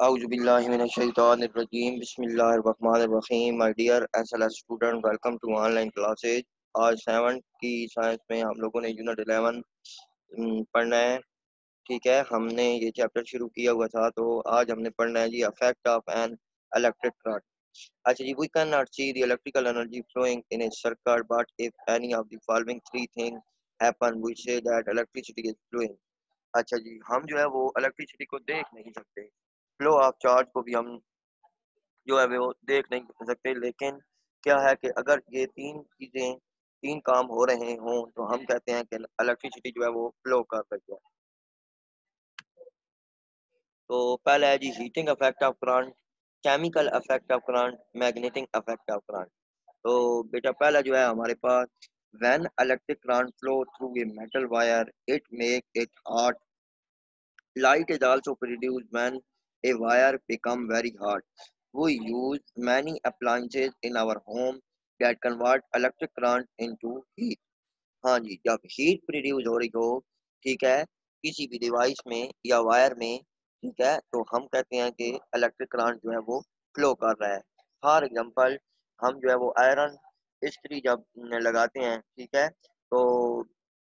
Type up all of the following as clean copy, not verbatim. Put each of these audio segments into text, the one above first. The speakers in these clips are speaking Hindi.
Auzubillahiminash-shaytanir-rajim. Bismillahir-rahmanir-rahim. My dear SLS student, welcome to online classes. आज 7 की साइंस में हम लोगों ने यूनिट 11 पढ़ना है। ठीक है, हमने ये चैप्टर शुरू किया हुआ था, तो आज हमने पढ़ना है जी affect of an electric current. अच्छा जी, we can not see the electrical energy flowing in a circuit, but if any of the following three thing happen we say that electricity is flowing. अच्छा जी, हम जो है वो इलेक्ट्रिसिटी को देख नहीं सकते, फ्लो ऑफ चार्ज को भी हम जो है वो देख नहीं सकते, लेकिन क्या है कि अगर ये तीन काम हो रहे हों तो हम कहते हैं कि इलेक्ट्रिसिटी जो है वो फ्लो कर रही है। तो पहला है जी heating effect of current, chemical effect of current, magnetic effect of current. तो बेटा पहला जो है हमारे पास when electric current flow through a metal wire it make it hot. Light is also produced when a wire become very hot. We use many appliances in our home that convert electric current into heat. हाँ जी, जब हीट प्रोड्यूस हो रही हो, ठीक है, किसी भी डिवाइस में या वायर में, ठीक है, तो हम कहते हैं कि इलेक्ट्रिक करंट जो है वो फ्लो कर रहा है। फॉर एग्जांपल, हम जो है वो आयरन इस्त्री जब लगाते हैं, ठीक है, तो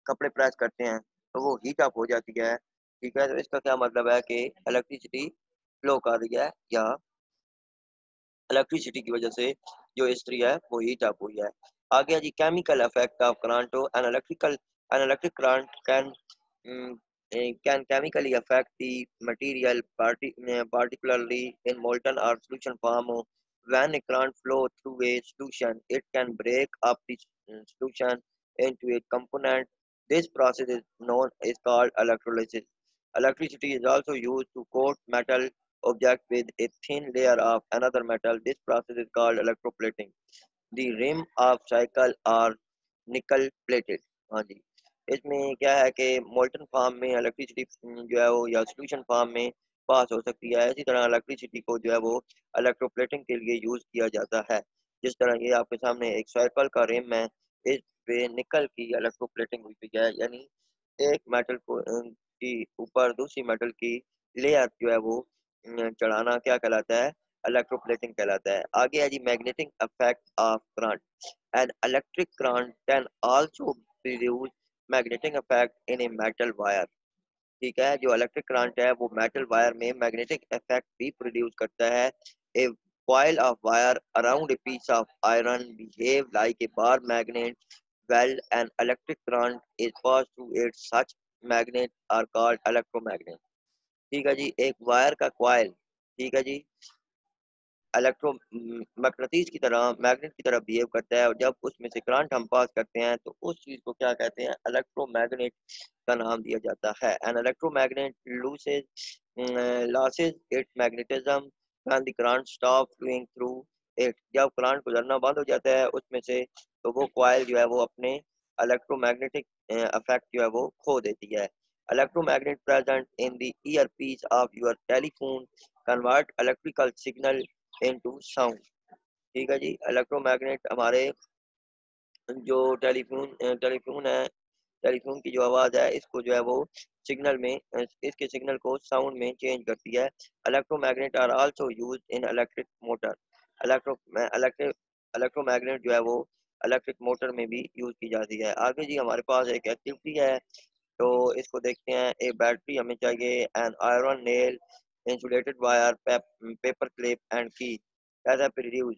कपड़े प्रेस करते हैं तो वो हीट अप हो जाती है। ठीक है, तो इसका क्या मतलब है कि इलेक्ट्रिसिटी फ्लो कर रही है, या इलेक्ट्रिसिटी की वजह से जो इस्त्री है वो हीट अप हुई है। आगे है जी chemical effect of current. An electric current can chemically affect the material particularly in molten or solution form. When a current flow through a solution, it can break up the solution into a component. This process is called electrolysis. Electricity is also used to coat metal object with a thin layer of another metal. This process is called electroplating. The rim of cycle are nickel plated. हाँ जी, इसमें क्या है कि मोल्टन फॉर्म में इलेक्ट्रिसिटी जो है वो या सोल्यूशन फॉर्म में पास हो सकती है। इसी तरह इलेक्ट्रिसिटी को जो है वो इलेक्ट्रोप्लेटिंग के लिए यूज किया जाता है। जिस तरह ये आपके सामने एक साइकिल का रिम है, इस पे निकल की इलेक्ट्रोप्लेटिंग हुई हुई है, यानी एक मेटल को की ऊपर दूसरी मेटल की लेयर जो है वो चढ़ाना क्या कहलाता है, इलेक्ट्रोप्लेटिंग कहलाता है। आगे है जी magnetic effect of current. An electric current can also produce magnetic effect in a metal wire. ठीक है, जो इलेक्ट्रिक करंट है वो मेटल वायर में मैग्नेटिक इफेक्ट भी प्रोड्यूस करता है। ए coil of wire around a piece of iron behave like a bar magnet. Well, an electric current is passed through it. Such magnets are called electromagnet। ठीक है जी, एक वायर का कॉइल, ठीक है जी, इलेक्ट्रो मकनातीस की तरह मैग्नेट की तरह बिहेव करता है, और जब उसमें से करंट हम पास करते हैं तो उस चीज को क्या कहते हैं, इलेक्ट्रोमैग्नेट का नाम दिया जाता है। An electromagnet loses its magnetism when the current stop flowing through it। जब करंट गुजरना बंद हो जाता है उसमें से, तो वो कॉइल जो है वो अपने इलेक्ट्रोमैग्नेटिक इफेक्ट जो है वो खो देती है। Electromagnet present in the earpiece of your telephone convert electrical signal into sound. ठीक है जी, इलेक्ट्रोमैग्नेट हमारे जो टेलीफोन है, टेलीफोन की जो आवाज़ है इसको जो है वो सिग्नल में इसके सिग्नल को साउंड में चेंज करती है। Electromagnet are also used in electric motor. Electric electromagnet जो है वो इलेक्ट्रिक मोटर में भी यूज की जाती है। आगे जी हमारे पास एक एक्टिविटी है, तो इसको देखते हैं। एक बैटरी हमें चाहिए, an iron nail, insulated wire, paper clip and की। ऐसा produce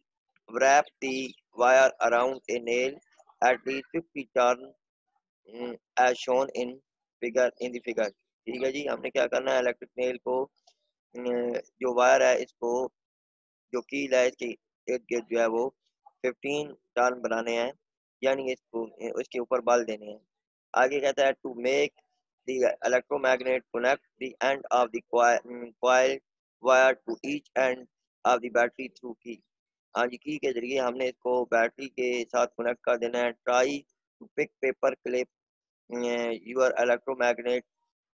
wrap the wire around a nail at least 50 turn as shown in the figure। ठीक है जी, हमने क्या करना है, इलेक्ट्रिक नेल को जो वायर है इसको, जो कील है इसकी इर्द गिर्द जो है वो 15 टर्न बनाने हैं, यानी इसको उसके ऊपर बल देने हैं। आगे कहता है to make the electromagnet connect the end of the coil wire to each end of the battery through key. हाँ जी, की के जरिए हमने इसको बैटरी के साथ कनेक्ट कर देना है। Try to pick paper clip your electromagnet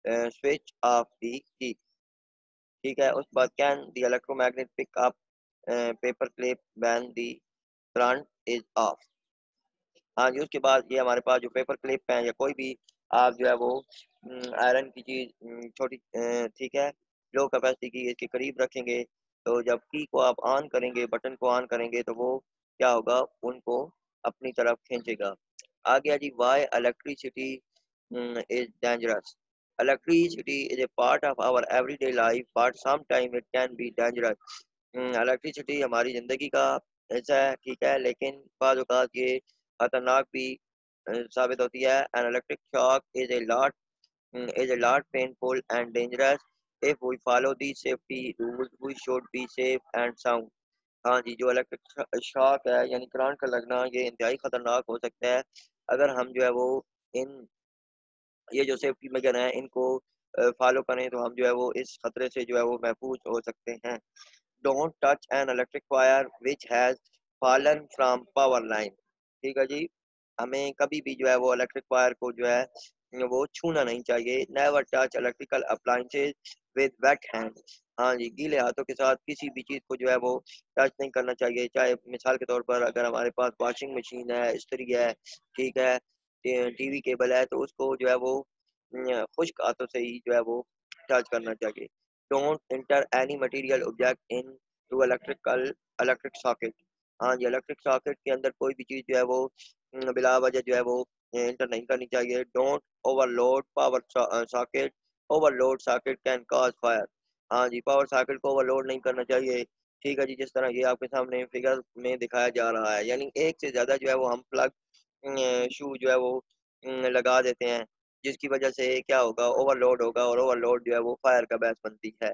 switch off the key. ठीक है, उस बाद can the electromagnet pick up paper clip when the current is off. हाँ जी, उसके बाद ये हमारे पास जो पेपर क्लिप है या कोई भी आप जो है वो आयरन की चीज छोटी, ठीक है, लो कैपेसिटी की इसके करीब रखेंगे, तो जब की को आप ऑन करेंगे, बटन को ऑन करेंगे, तो वो क्या होगा, उनको अपनी तरफ खींचेगा। आ गया जी, why electricity is dangerous. Electricity is a part of our everyday life, but sometimes it can be dangerous. Electricity हमारी ज़िंदगी का हिस्सा है, ठीक है, लेकिन बाज़ औक़ात ये खतरनाक भी साबित होती है। An electric shock is a lot painful and dangerous. If we follow these safety rules, we should be safe and sound. हाँ जी, जो इलेक्ट्रिक शॉक है यानी करंट का लगना, ये इंतहाई खतरनाक हो सकता है। अगर हम जो है वो इन ये जो सेफ्टी मेजर हैं इनको फॉलो करें, तो हम जो है वो इस खतरे से जो है वो महफूज हो सकते हैं। Don't touch an electric wire which has fallen from power line. ठीक है जी, हमें कभी भी जो है वो इलेक्ट्रिक वायर को जो है वो छूना नहीं चाहिए। Never touch electrical appliances with weight hand. हाँ जी, गीले हाथों के साथ किसी भी चीज़ को जो है वो टच नहीं करना चाहिए। चाहे मिसाल के तौर पर अगर हमारे पास वॉशिंग मशीन है, इस्त्री है, ठीक है, टीवी केबल है, तो उसको जो है वो खुश्क हाथों से ही जो है वो टच करना चाहिए। Don't enter any material object into electric socket. हाँ जी, इलेक्ट्रिक सॉकेट के अंदर कोई भी चीज़ जो है वो बिला वजह जो है वो एंटर नहीं करनी चाहिए। Don't overload power socket. Overload socket can cause fire. हाँ जी, पावर सॉकेट को ओवरलोड नहीं करना चाहिए। ठीक है जी, जिस तरह ये आपके सामने फिगर में दिखाया जा रहा है, यानी एक से ज़्यादा जो है वो हम प्लग शू जो है वो लगा देते हैं, जिसकी वजह से क्या होगा, ओवरलोड होगा, और ओवरलोड जो है वो फायर का बायस बनती है।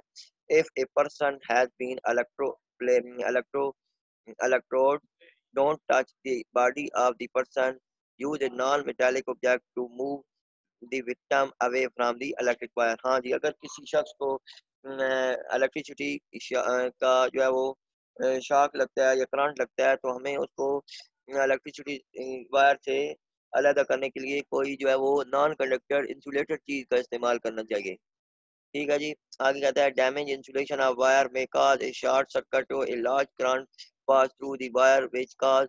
If a person has been electro electrode, don't touch the body of the person. Use a non-metallic object to move the victim away from the electric wire. हाँ जी, अगर किसी शख्स को इलेक्ट्रिसिटी का जो है वो शॉक लगता है या करंट लगता है, तो हमें उसको इलेक्ट्रिसिटी वायर से अलग करने के लिए कोई जो है वो नॉन कंडक्टर इंसुलेटेड चीज़ का इस्तेमाल करना चाहिए। ठीक है जी, आगे कहता है damage insulation of wire may cause a short circuit और a large current pass through the wire which cause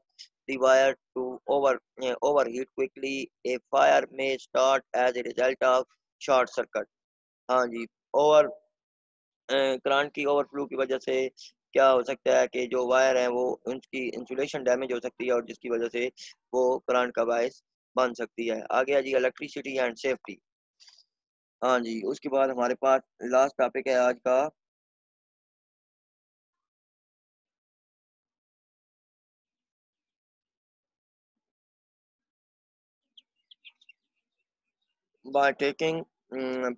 the wire to overheat quickly. A fire may start as a result of short circuit. हाँ जी, ओवर करंट की ओवरफ्लो की वजह से क्या हो सकता है कि जो वायर है वो उनकी इंसुलेशन डैमेज हो सकती है, और जिसकी वजह से वो करंट का बायस बन सकती है। आ गया जी इलेक्ट्रिसिटी एंड सेफ्टी। हाँ जी, उसके बाद हमारे पास लास्ट टॉपिक है आज का। By taking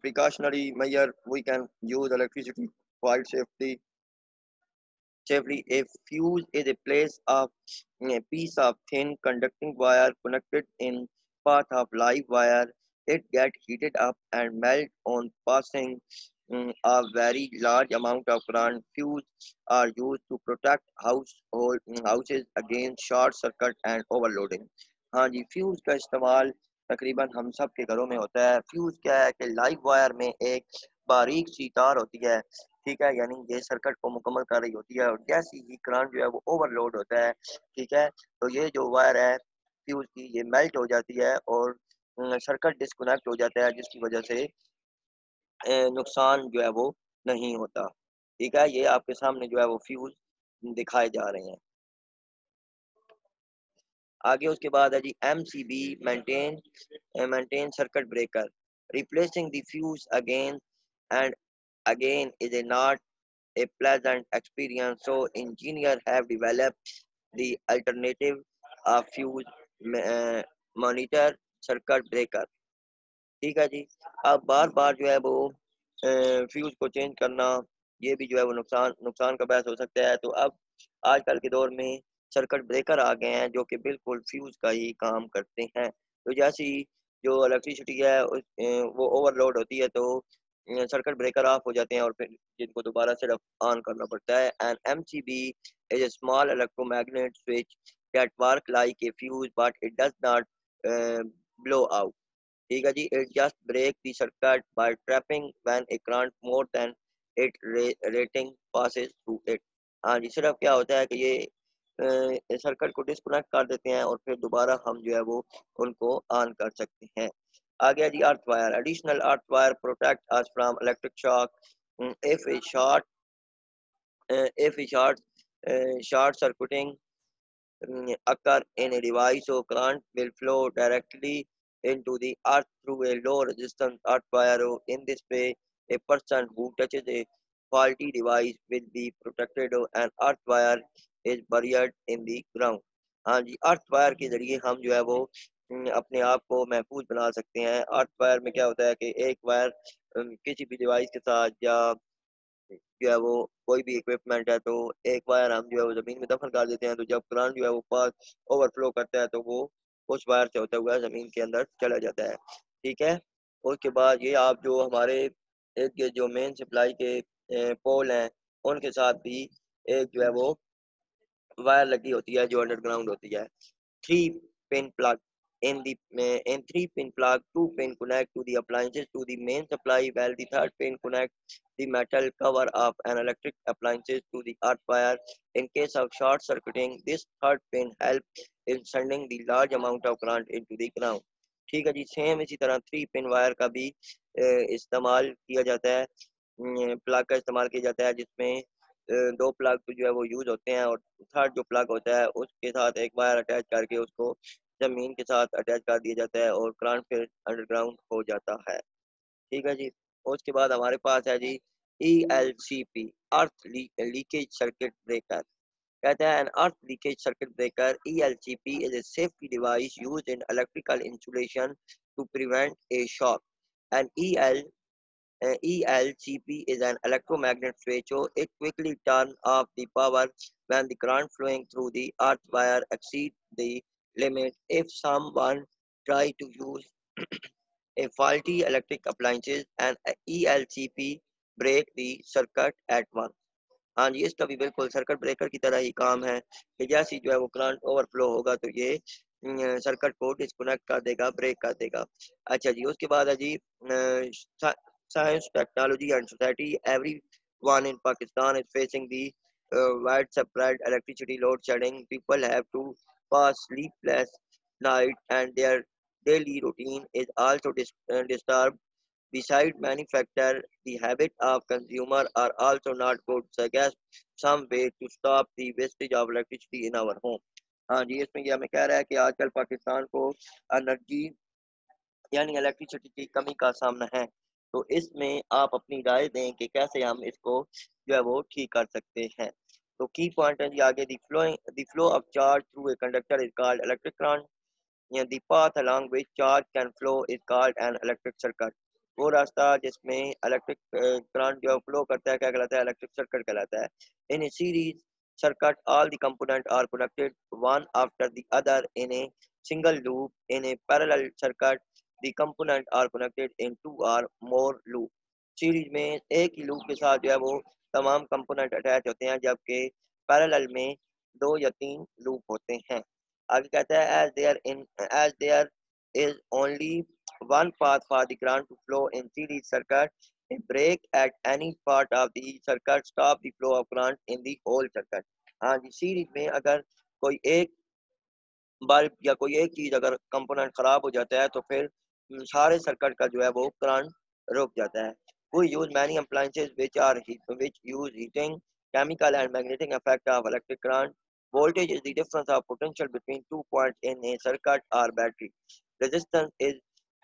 precautionary measure, we can use electricity quite safely. A fuse is a place of a piece of thin conducting wire connected in path of live wire. It get heated up and melt on passing a very large amount of current. Fuse are used to protect houses against short circuit and overloading. हाँ जी, फ्यूज का इस्तेमाल तकरीबन हम सब के घरों में होता है। फ्यूज क्या है कि लाइव वायर में एक बारीक सी तार होती है, ठीक है, यानी ये सर्किट को मुकम्मल कर रही होती है, और जैसे ही करंट जो है वो ओवरलोड होता है, ठीक है, तो ये जो वायर है फ्यूज की, ये मेल्ट हो जाती है और सर्किट डिस्कनेक्ट हो जाता है, जिसकी वजह से नुकसान जो है वो नहीं होता। ठीक है, ये आपके सामने जो है वो फ्यूज दिखाए जा रहे हैं। आगे उसके बाद है जी MCB, maintain circuit breaker. Replacing the fuse again and again is a not a pleasant experience, so engineers have developed the alternative of fuse monitor circuit breaker। ठीक है जी, अब बार बार जो है वो फ्यूज को चेंज करना, ये भी जो है वो नुकसान नुकसान का बायस हो सकता है। तो अब आजकल के दौर में सर्किट ब्रेकर आ गए हैं जो कि बिल्कुल फ्यूज का ही काम करते हैं। तो जैसे ही जो इलेक्ट्रिसिटी है वो ओवरलोड होती है, तो सर्किट ब्रेकर ऑफ हो जाते हैं, और फिर जिनको दोबारा सिर्फ ऑन करना पड़ता है। And MCB is a small electromagnet switch that work like a fuse but it does not blow out। ठीक है जी, it just break the circuit by trapping when a current more than it rating passes through it। हाँ जी, सिर्फ क्या होता है कि ये सर्किट को डिस्कनेक्ट कर देते हैं, और फिर दोबारा हम जो है वो उनको ऑन कर सकते हैं। आ गया जी earth wire. Additional earth wire protect us from electric shock if a short circuiting occur in a device, so current will flow directly into the earth through a low resistance earth wire. In this way, a person who touches a faulty device will be protected and earth wire is buried in the ground. हाँ जी, अर्थ वायर के जरिए हम जो है वो अपने आप को महफूज बना सकते हैं। अर्थ वायर में क्या होता है कि एक वायर किसी भी डिवाइस के साथ या जो है वो कोई भी इक्विपमेंट है, तो एक वायर हम जो है वो ज़मीन में दफ़न कर देते हैं, तो जब करंट जो है वो पास ओवरफ्लो करता है तो वो उस वायर से होता हुआ ज़मीन के अंदर चला जाता है। ठीक है? उसके बाद ये आप जो हमारे एक ये जो मेन सप्लाई के पोल हैं, उनके साथ भी एक जो है वो वायर लगी होती है जो अंडरग्राउंड होती है। Three pin plug. In three pin plug, two pin connect to the appliances to the main supply, while the third pin connect the metal cover of an electric appliances to the earth wire. In case of short circuiting, this third pin helps in sending the large amount of current into the ground. ठीक है जी, सेम इसी तरह थ्री पिन वायर का भी इस्तेमाल किया जाता है, प्लग का इस्तेमाल किया जाता है, जिसमें दो प्लग जो है वो यूज होते हैं, और थर्ड जो प्लग होता है उसके साथ एक वायर अटैच करके उसको जमीन के साथ अटैच कर दिया जाता है और करंट फिर अंडरग्राउंड हो जाता है। ठीक है जी। उसके बाद हमारे पास है जी ELCP, अर्थ लीकेज सर्किट ब्रेकर। कहता है, an earth leakage circuit breaker ELCP is a safety device used in electrical insulation to prevent a shock. An ELCP is an electromagnet switch, so it quickly turns off the power when the current flowing through the earth wire exceeds the limit. If someone try to use a faulty electric appliances, and ELCP break the circuit at once. हाँ जी, इसका भी बिल्कुल सर्किट ब्रेकर की तरह ही काम है कि जैसे ही जो है वो करंट ओवरफ्लो होगा तो ये सर्किट को डिस्कनेक्ट कर देगा, ब्रेक कर देगा। अच्छा जी, उसके बाद है जी science, technology and society. Everyone in Pakistan is facing the widespread electricity load shedding. People have to pass sleepless night and their daily routine is also disturbed. Besides many factors, the habit of consumer are also not good. Suggest some way to stop the wastage of electricity in our home. हाँ जी, इसमें ये हमें कह रहा है कि आजकल पाकिस्तान को एनर्जी यानी इलेक्ट्रिसिटी की कमी का सामना है। तो इसमें आप अपनी राय दें कि कैसे हम इसको जो है वो ठीक कर सकते हैं। तो की पॉइंट है जी आगे, the flow of charge through a conductor is called electric current. The path along which charge can flow is called an electric circuit. वो रास्ता जिसमें इलेक्ट्रिक करंट जो फ्लो करता है क्या कहलाता है? इलेक्ट्रिक सर्किट कहलाता है। इन ए series circuit, all the components are connected one after the other in a single loop. In a parallel circuit, the components are connected in two or more loops. Series में एक ही लूप के साथ जो है वो तमाम कंपोनेंट अटैच होते हैं, जबकि पैरेलल में दो या तीन लूप होते हैं। आगे कहता है, as there is only one path for the current to flow in series circuit, a break at any part of the circuit stop the flow of current in the whole circuit. हाँ जी, सीरीज में अगर कोई एक बल्ब या कोई एक चीज अगर कंपोनेंट खराब हो जाता है तो फिर सारे सर्किट का जो है वो करंट रुक जाता है। We use many appliances which use heating, chemical and magnetic effect of electric current. Voltage is the difference of potential between 2 points in a circuit or battery. Resistance is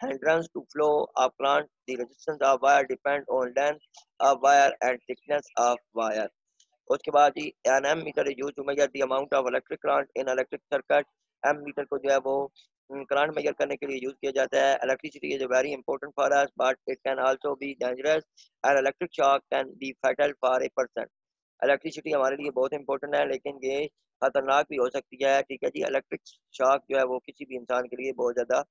hindrance to flow of current. The resistance of wire depends on length of wire and thickness of wire. उसके बाद ही an ammeter is use to measure the amount of electric current in electric circuit. Ammeter को जो है वो करंट मेजर करने के लिए यूज किया जाता है। Electricity is very important for us but it can also be dangerous and electric shock can be fatal for a person. Electricity हमारे लिए बहुत इंपॉर्टेंट है लेकिन ये खतरनाक भी हो सकती है। ठीक है जी, इलेक्ट्रिक शॉक जो है वो किसी भी इंसान के लिए बहुत ज़्यादा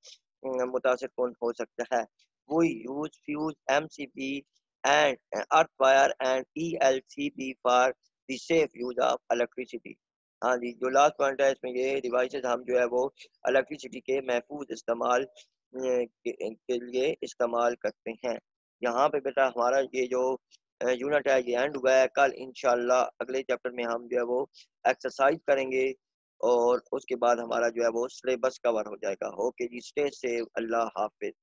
मुतासिर कौन हो सकता है। वो use fuse MCB and earth wire and ELCB for the safe use of electricity। हाँ जी, जो लास्ट पॉइंट है इसमें ये डिवाइसेस हम जो है वो इलेक्ट्रिसिटी के महफूज इस्तेमाल के लिए इस्तेमाल करते हैं। यहाँ पे बेटा हमारा ये जो यूनिट है ये एंड हुआ है। कल इंशाल्लाह अगले चैप्टर में हम जो है वो एक्सरसाइज करेंगे और उसके बाद हमारा जो है वो सिलेबस कवर हो जाएगा। ओके जी, स्टे सेफ, अल्लाह हाफिज।